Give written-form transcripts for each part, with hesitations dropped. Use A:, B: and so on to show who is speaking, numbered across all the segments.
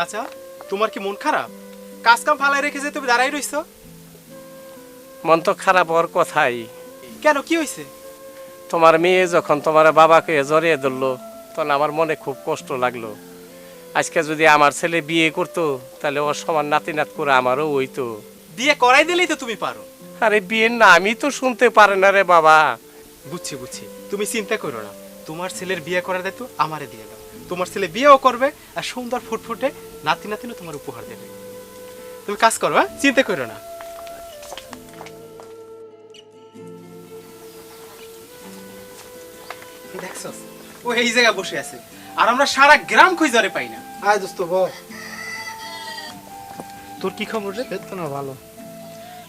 A: চাচা, তোমার কি মন খারাপ? কাজ কাম ফালাই রেখে যে তুমি দাঁড়াই রইছো?
B: মন তো খারাপ হওয়ার কথাই।
A: কেন, কি হয়েছে?
B: তোমার মেয়ে যখন তোমার বাবাকে জড়িয়ে ধরলো তখন আমার মনে খুব কষ্ট লাগলো। আজকে যদি আমার ছেলে বিয়ে করতো তাহলে ওর সমান নাতি নাত করে আমারও হইতো।
A: বিয়ে করাই দিলেই তো তুমি পারো।
B: আরে বিয়ের না আমি তো শুনতে পারে না রে বাবা।
A: বুঝছি বুঝছি, তুমি চিন্তা করো না, তোমার ছেলের বিয়ে করার দায়িত্ব আমারে দিয়ে দাও। তোমার ছেলে বিয়েও করবে আর সুন্দর ফুটফুটে নাতি নাতিনও তোমার উপহার দেবে। তুমি কাজ করো, হ্যাঁ, চিন্তা করো না। দেখছস, ও এই জায়গায় বসে আছে আর আমরা সারা গ্রাম খুঁজে পাই না।
C: আয় দোস্ত বল।
A: তোর কি খবর রে?
C: বেতন ভালো।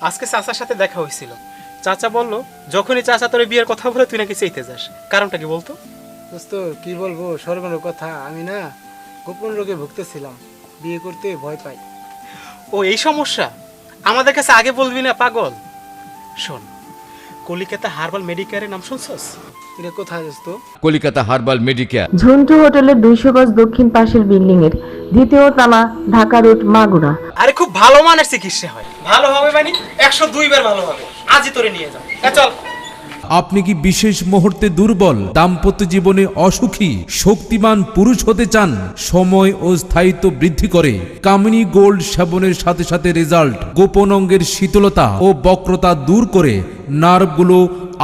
A: আজকে চাচার সাথে দেখা হয়েছিল। চাচা বললো যখনই চাচা তোর বিয়ের কথা বলে তুই নাকি চাইতে যাস। কারণটা কি বলতো?
C: দোস্ত কি বলবো, সর্বনের কথা, আমি না গোপন রোগে ভুগতেছিলাম, বিয়ে করতে ভয় পাই।
A: ও এই সমস্যা? আমাদের কাছে আগে বলবি না পাগল। শোন, কলিকাতা হার্বাল মেডিকেয়ারের নাম শুনছস?
C: এটা কোথায় দোস্ত?
D: কলিকাতা হার্বাল মেডিকেয়ার
E: ঝন্টু হোটেলের 200 গজ দক্ষিণ পাশের বিল্ডিং এর দ্বিতীয় তলা, ঢাকা রোড, মাগুরা।
A: আরে খুব ভালো মানের চিকিৎসা হয়। ভালো হবে মানে 102 বার ভালো হবে। আজই তোরে নিয়ে যাও। চল।
F: আপনি কি বিশেষ মুহূর্তে দুর্বল, দাম্পত্য জীবনে অসুখী, শক্তিমান পুরুষ হতে চান, সময় ও স্থায়িত্ব বৃদ্ধি করে কামিনী গোল্ড সেবনের সাথে সাথে রেজাল্ট গোপন অঙ্গের শীতলতা ও বক্রতা দূর করে নার্ভগুলো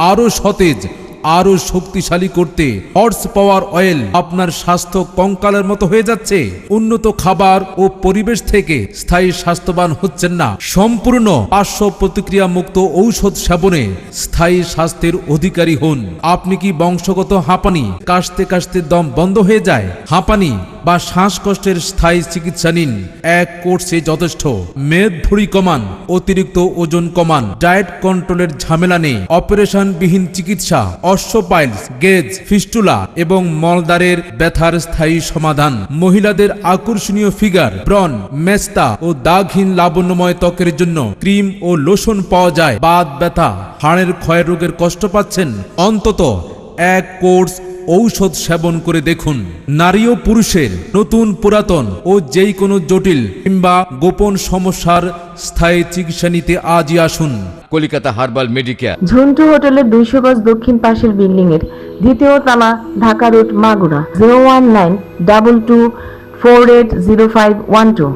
F: আরো সতেজ, আরো শক্তিশালী করতে হর্স পাওয়ার অয়েল। আপনার স্বাস্থ্য কঙ্কালের মতো হয়ে যাচ্ছে, উন্নত খাবার ও পরিবেশ থেকে স্থায়ী স্বাস্থ্যবান হচ্ছেন না। সম্পূর্ণ পার্শ্ব প্রতিক্রিয়া মুক্ত ঔষধ সেবনে স্থায়ী স্বাস্থ্যের অধিকারী হন। আপনি কি বংশগত হাঁপানি, কাশতে কাশতে দম বন্ধ হয়ে যায়, হাঁপানি বা শ্বাসকষ্টের স্থায়ী চিকিৎসা নিন, এক কোর্সে যথেষ্ট। মেদ ভুঁড়ি কমান, অতিরিক্ত ওজন কমান, ডায়েট কন্ট্রোলের ঝামেলা নেই, অপারেশন বিহীন চিকিৎসা, অশ্বপাইলস, গেজ, ফিস্টুলা এবং মলদ্বারের ব্যথার স্থায়ী সমাধান। মহিলাদের আকর্ষণীয় ফিগার, ব্রণ, মেস্তা ও দাগহীন লাবণ্যময় ত্বকের জন্য ক্রিম ও লোশন পাওয়া যায়। বাত ব্যথা, হাড়ের ক্ষয় রোগের কষ্ট পাচ্ছেন, অন্তত এক কোর্স ঔষধ সেবন করে দেখুন। নারী ও পুরুষের নতুন, পুরাতন ও যেই কোনো জটিল কিংবা গোপন সমস্যার স্থায়ী চিকিৎসা নিতে আজই আসুন।
D: Calcutta herbal Medicare.
E: ঝন্টু হোটেলের 200 গজ দক্ষিণ পাশের বিল্ডিং এর দ্বিতীয় তলা, ঢাকা রোড, মাগুরা। 01922480512।